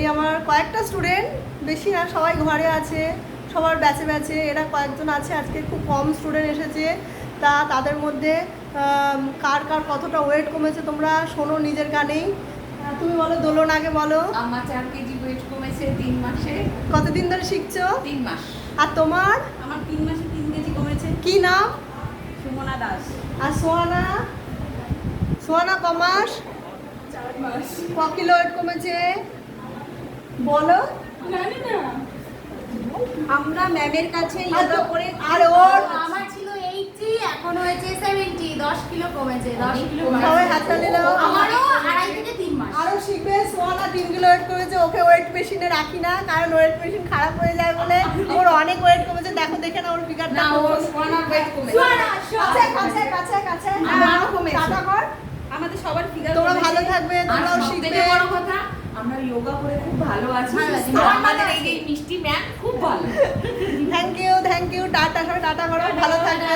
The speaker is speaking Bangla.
এই আমার কয়েকটা স্টুডেন্ট, বেশি না, সবাই ঘরে আছে, সবার ব্যাচে ব্যাচে এরা কয়েকজন আছে। আজকে খুব কম স্টুডেন্ট এসেছে, তা তাদের মধ্যে কার কার কতটা ওয়েট কমেছে তোমরা শোনো নিজের কানেই। তুমি বলো, দোলন আগে বলো। আমার 4 কেজি ওয়েট কমেছে 3 মাসে। কতদিন ধরে শিখছো? 3 মাস। আর তোমার? আমার 3 মাসে 3 কেজি কমেছে। কি নাম? সুমনা দাস। আর সোহানা? সোহানা ক মাস? 4 মাস। ক কিলো ওয়েট কমেছে বলো? জানি না। আমরা ম্যামের কাছে আর ইয়োগা করে আর ওর আমার ছিল 80, এখন হয়েছে 70, 10 কিলো কমেছে। 10 কিলো সবাই হাততালি দাও। আমারও 2.5 থেকে 3 মাস। আরো শিখবে। সোহানা 3 কিলো ওয়েট কমেছে, ওকে ওয়েট মেশিনে রাখি না, কারণ ওয়েট মেশিন খারাপ হয়ে যায় বলে। ওর অনেক ওয়েট কমেছে, দেখো দেখে না ওর ফিগারটা। না, ওর সোনার ওয়েট কমেছে। কাছে কাছে কাছে কাছে আমারও কমেছে। টাটা কর। আমাদের সবার ফিগার তোমরা ভালো থাকবে, আর তোমরাও সবথেকে শিখবে। বড় কথা, আমরা যোগা করে খুব ভালো আছি। ভালো আছি। আর আমাদের এই যে মিষ্টি ম্যাম খুব ভালো। থ্যাংক ইউ, টাটা, সবাই টাটা করো, ভালো থাকবে।